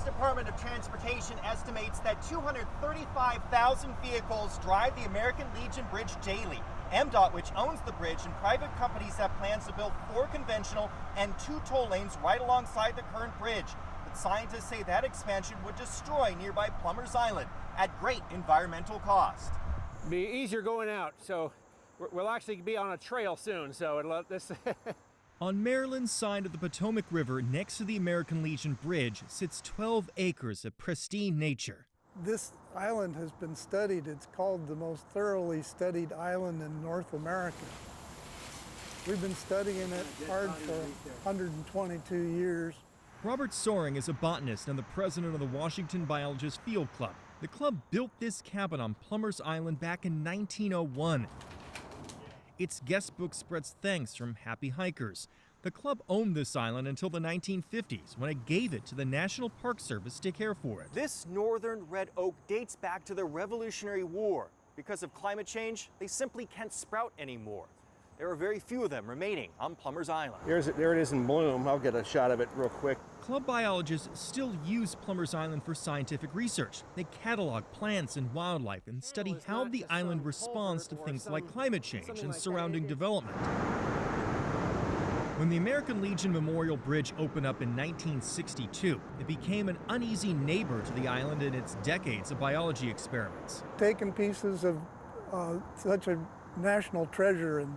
Department of Transportation estimates that 235,000 vehicles drive the American Legion Bridge daily. MDOT, which owns the bridge, and private companies have plans to build 4 conventional and 2 toll lanes right alongside the current bridge. But scientists say that expansion would destroy nearby Plummers Island at great environmental cost. Be easier going out, so we'll actually be on a trail soon, so it'll let this. On Maryland's side of the Potomac River, next to the American Legion Bridge, sits 12 acres of pristine nature. This island has been studied. It's called the most thoroughly studied island in North America. We've been studying it hard for 122 years. Robert Soring is a botanist and the president of the Washington Biologist Field Club. The club built this cabin on Plummers Island back in 1901. Its guest book spreads thanks from happy hikers. The club owned this island until the 1950s, when it gave it to the National Park Service to care for it. This northern red oak dates back to the Revolutionary War. Because of climate change, they simply can't sprout anymore. There are very few of them remaining on Plummers Island. There it is in bloom. I'll get a shot of it real quick. Club biologists still use Plummers Island for scientific research. They catalog plants and wildlife and study how the island responds to things like climate change and surrounding development. When the American Legion Memorial Bridge opened up in 1962, it became an uneasy neighbor to the island in its decades of biology experiments. Taking pieces of such a national treasure and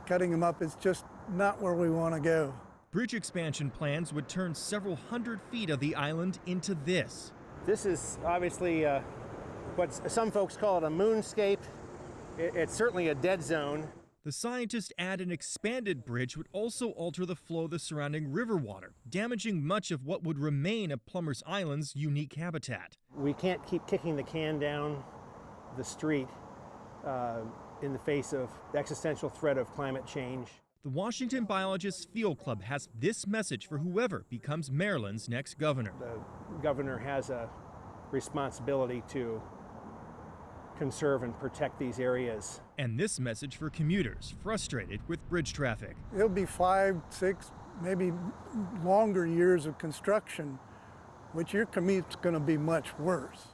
cutting them up is just not where we want to go. Bridge expansion plans would turn several hundred feet of the island into this. This is obviously what some folks call it a moonscape. It's certainly a dead zone. The scientists add an expanded bridge would also alter the flow of the surrounding river water, damaging much of what would remain of Plummers Island's unique habitat. We can't keep kicking the can down the street in the face of the existential threat of climate change. The Washington Biologists Field Club has this message for whoever becomes Maryland's next governor. The governor has a responsibility to conserve and protect these areas. And this message for commuters frustrated with bridge traffic. It'll be 5, 6, maybe longer years of construction, which your commute's going to be much worse.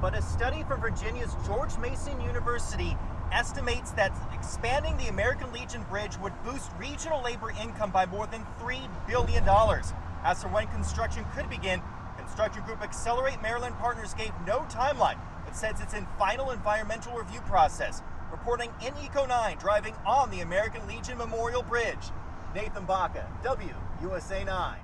But a study from Virginia's George Mason University estimates that expanding the American Legion Bridge would boost regional labor income by more than $3 billion. As for when construction could begin, construction group Accelerate Maryland Partners gave no timeline, but says it's in final environmental review process. Reporting in Eco 9, driving on the American Legion Memorial Bridge, Nathan Baca, WUSA 9.